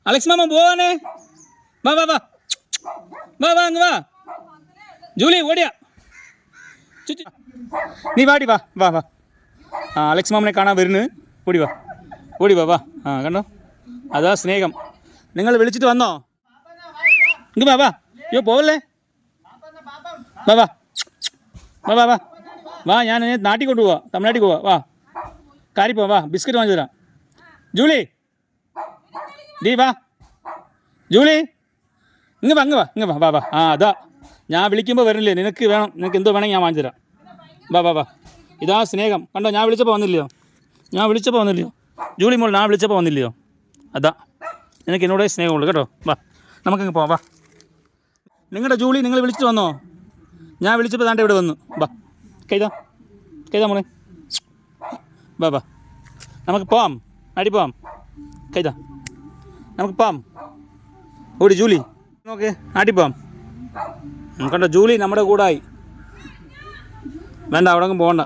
Alex mama പോവാനേ വാ വാ വാ വാ വാ അങ്ങ് വാ ജൂലി ഓടിയാ നീ വാടി വാ വാ വാ ആ അലക്സ് മാമനെ കാണാൻ വരുന്നു ഓടി വാ വാ ആ കണ്ടോ അതാ സ്നേഹം നിങ്ങൾ വിളിച്ചിട്ട് വന്നോ ഇങ്ങ് വാ വാ അയ്യോ പോവല്ലേ വാ വാ വാ വാ വാ വാ ഞാൻ നാട്ടിൽ കൊണ്ടുപോവാ തമിഴ്നാട്ടിൽ പോവാ വാ കാരി വാ ബിസ്ക്കറ്റ് വാങ്ങിച്ചു തരാം ജൂലി ഡീ വാ ജൂലി ഇങ്ങ് വാ വാ വാ ആ അതാ ഞാൻ വിളിക്കുമ്പോൾ വരില്ലേ നിനക്ക് വേണം നിനക്ക് എന്തോ വേണമെങ്കിൽ ഞാൻ വാങ്ങിച്ചു തരാം വാ വാ വാ ഇതാ സ്നേഹം കണ്ടോ ഞാൻ വിളിച്ചപ്പോൾ വന്നില്ലയോ ജൂലി മോൾ ഞാൻ വിളിച്ചപ്പോൾ വന്നില്ലയോ അതാ നിനക്ക് എന്നോടേ സ്നേഹമുള്ളൂ കേട്ടോ വാ നമുക്കങ്ങ് പോവാം വാ നിങ്ങളുടെ ജൂലി നിങ്ങൾ വിളിച്ചിട്ട് വന്നോ ഞാൻ വിളിച്ചപ്പോൾ താണ്ട ഇവിടെ വന്നു വാ കൈതാ മോളെ വാ വാ നമുക്ക് പോവാം അടി പോവാം കൈതാ നമുക്ക് പോവാം ഓടി ജൂലി നോക്ക് ആട്ടി പോവാം കണ്ടോ ജൂലി നമ്മുടെ കൂടായി വേണ്ട അവിടെ പോകണ്ട